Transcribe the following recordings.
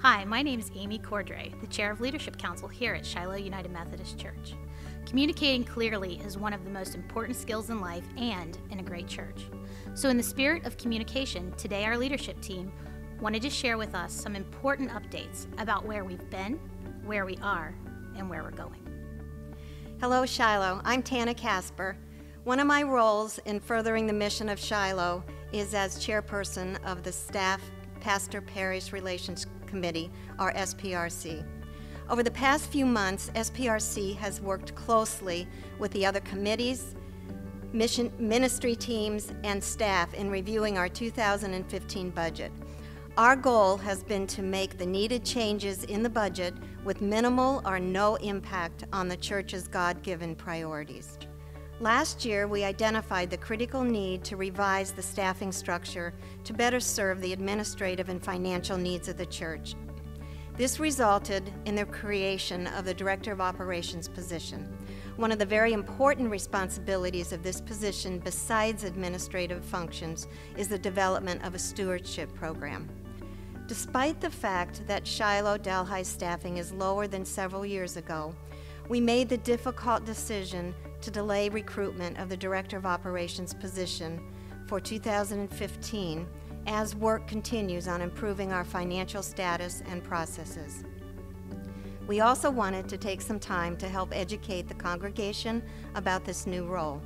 Hi, my name is Amy Cordray, the Chair of Leadership Council here at Shiloh United Methodist Church. Communicating clearly is one of the most important skills in life and in a great church. So in the spirit of communication, today our leadership team wanted to share with us some important updates about where we've been, where we are, and where we're going. Hello, Shiloh. I'm Tana Casper. One of my roles in furthering the mission of Shiloh is as chairperson of the Staff Pastor Parish Relations Committee, or SPRC. Over the past few months, SPRC has worked closely with the other committees, ministry teams, and staff in reviewing our 2015 budget. Our goal has been to make the needed changes in the budget with minimal or no impact on the church's God-given priorities. Last year, we identified the critical need to revise the staffing structure to better serve the administrative and financial needs of the church. This resulted in the creation of the Director of Operations position. One of the very important responsibilities of this position, besides administrative functions, is the development of a stewardship program. Despite the fact that Shiloh Delhi staffing is lower than several years ago, we made the difficult decision to delay recruitment of the Director of Operations position for 2015 as work continues on improving our financial status and processes. We also wanted to take some time to help educate the congregation about this new role.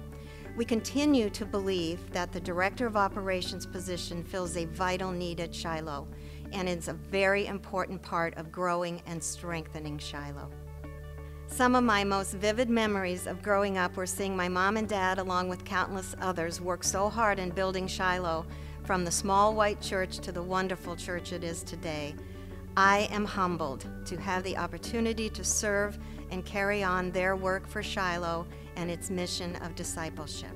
We continue to believe that the Director of Operations position fills a vital need at Shiloh and is a very important part of growing and strengthening Shiloh. Some of my most vivid memories of growing up were seeing my mom and dad, along with countless others, work so hard in building Shiloh from the small white church to the wonderful church it is today. I am humbled to have the opportunity to serve and carry on their work for Shiloh and its mission of discipleship.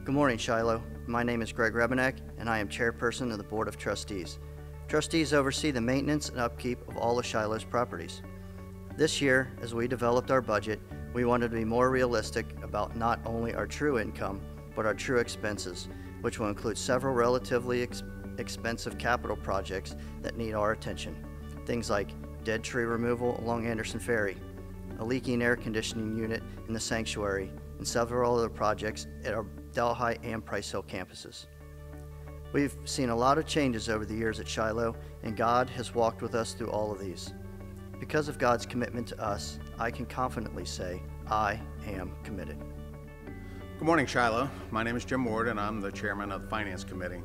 Good morning, Shiloh. My name is Greg Rabbinic, and I am chairperson of the Board of Trustees. Trustees oversee the maintenance and upkeep of all of Shiloh's properties. This year, as we developed our budget, we wanted to be more realistic about not only our true income, but our true expenses, which will include several relatively expensive capital projects that need our attention. Things like dead tree removal along Anderson Ferry, a leaking air conditioning unit in the sanctuary, and several other projects at our Delhi and Price Hill campuses. We've seen a lot of changes over the years at Shiloh, and God has walked with us through all of these. Because of God's commitment to us, I can confidently say, I am committed. Good morning, Shiloh. My name is Jim Ward, and I'm the chairman of the Finance Committee.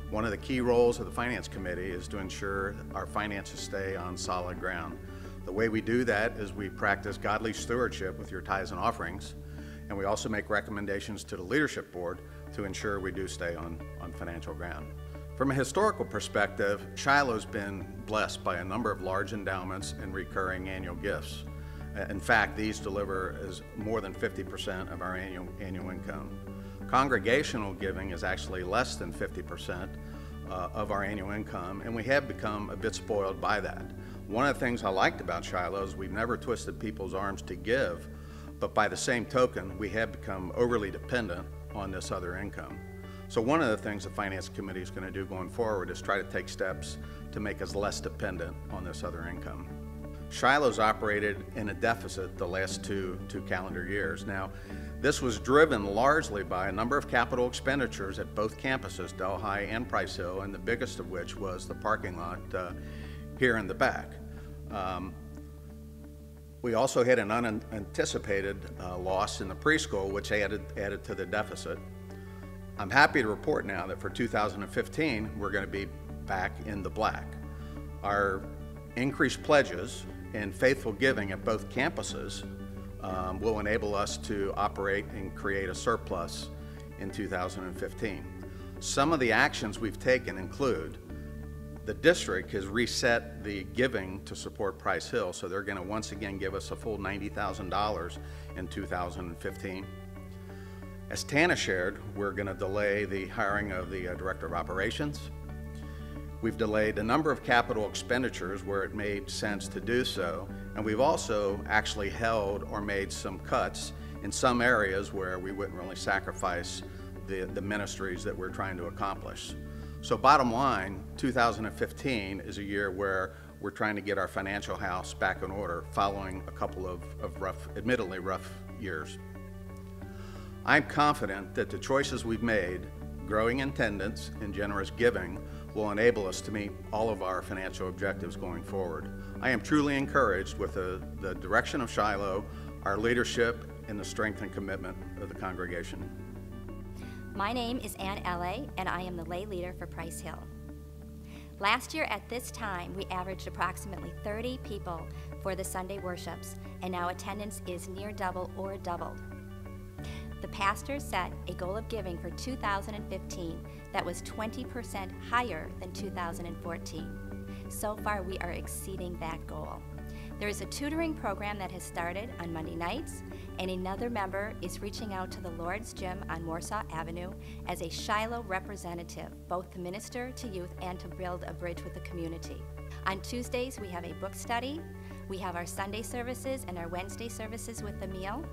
One of the key roles of the Finance Committee is to ensure our finances stay on solid ground. The way we do that is we practice godly stewardship with your tithes and offerings, and we also make recommendations to the leadership board to ensure we do stay on financial ground. From a historical perspective, Shiloh's been blessed by a number of large endowments and recurring annual gifts. In fact, these deliver as more than 50% of our annual income. Congregational giving is actually less than 50% of our annual income, and we have become a bit spoiled by that. One of the things I liked about Shiloh is we've never twisted people's arms to give, but by the same token, we have become overly dependent on this other income. So one of the things the Finance Committee is going to do going forward is try to take steps to make us less dependent on this other income. Shiloh's operated in a deficit the last two calendar years. Now, this was driven largely by a number of capital expenditures at both campuses, Delhi and Price Hill, and the biggest of which was the parking lot here in the back. We also had an unanticipated loss in the preschool, which added to the deficit. I'm happy to report now that for 2015, we're going to be back in the black. Our increased pledges and faithful giving at both campuses will enable us to operate and create a surplus in 2015. Some of the actions we've taken include the district has reset the giving to support Price Hill, so they're going to once again give us a full $90,000 in 2015. As Tana shared, we're going to delay the hiring of the Director of Operations. We've delayed a number of capital expenditures where it made sense to do so, and we've also actually held or made some cuts in some areas where we wouldn't really sacrifice the ministries that we're trying to accomplish. So bottom line, 2015 is a year where we're trying to get our financial house back in order following a couple of admittedly rough years. I'm confident that the choices we've made, growing attendance and generous giving, will enable us to meet all of our financial objectives going forward. I am truly encouraged with the direction of Shiloh, our leadership, and the strength and commitment of the congregation. My name is Ann L.A., and I am the lay leader for Price Hill. Last year at this time, we averaged approximately 30 people for the Sunday worships, and now attendance is near double or doubled. The pastor set a goal of giving for 2015 that was 20% higher than 2014. So far, we are exceeding that goal. There is a tutoring program that has started on Monday nights, and another member is reaching out to the Lord's Gym on Warsaw Avenue as a Shiloh representative, both to minister to youth and to build a bridge with the community. On Tuesdays, we have a book study. We have our Sunday services and our Wednesday services with the meal.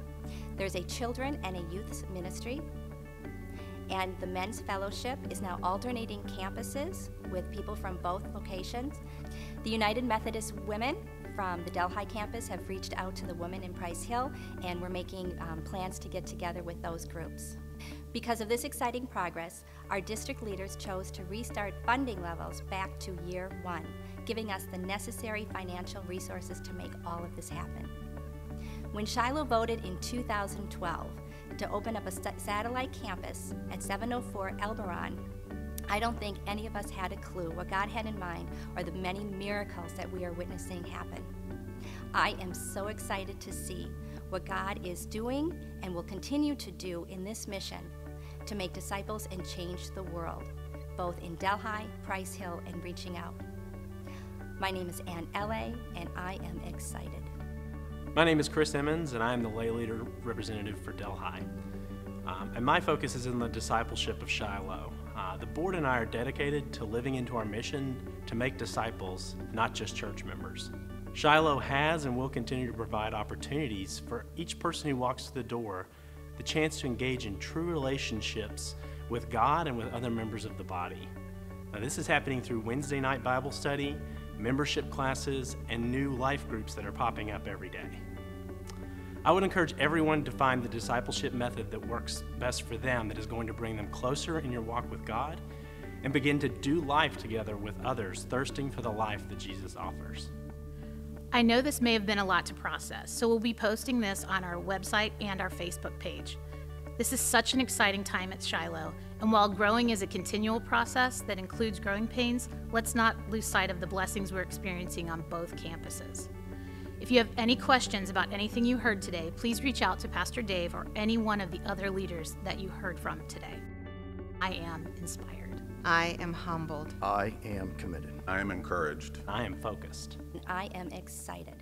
There's a children and a youth ministry. And the men's fellowship is now alternating campuses with people from both locations. The United Methodist Women from the Delhi campus have reached out to the women in Price Hill, and we're making plans to get together with those groups. Because of this exciting progress, our district leaders chose to restart funding levels back to year one, giving us the necessary financial resources to make all of this happen. When Shiloh voted in 2012 to open up a satellite campus at 704 Elberon, I don't think any of us had a clue what God had in mind or the many miracles that we are witnessing happen. I am so excited to see what God is doing and will continue to do in this mission to make disciples and change the world, both in Delhi, Price Hill, and reaching out. My name is Ann L.A., and I am excited. My name is Chris Emmons, and I am the lay leader representative for Delhi. And my focus is in the discipleship of Shiloh. The board and I are dedicated to living into our mission to make disciples, not just church members. Shiloh has and will continue to provide opportunities for each person who walks through the door the chance to engage in true relationships with God and with other members of the body. Now, this is happening through Wednesday night Bible study, membership classes, and new life groups that are popping up every day. I would encourage everyone to find the discipleship method that works best for them, that is going to bring them closer in your walk with God, and begin to do life together with others, thirsting for the life that Jesus offers. I know this may have been a lot to process, so we'll be posting this on our website and our Facebook page. This is such an exciting time at Shiloh, and while growing is a continual process that includes growing pains, let's not lose sight of the blessings we're experiencing on both campuses. If you have any questions about anything you heard today, please reach out to Pastor Dave or any one of the other leaders that you heard from today. I am inspired. I am humbled. I am committed. I am encouraged. I am focused. I am excited.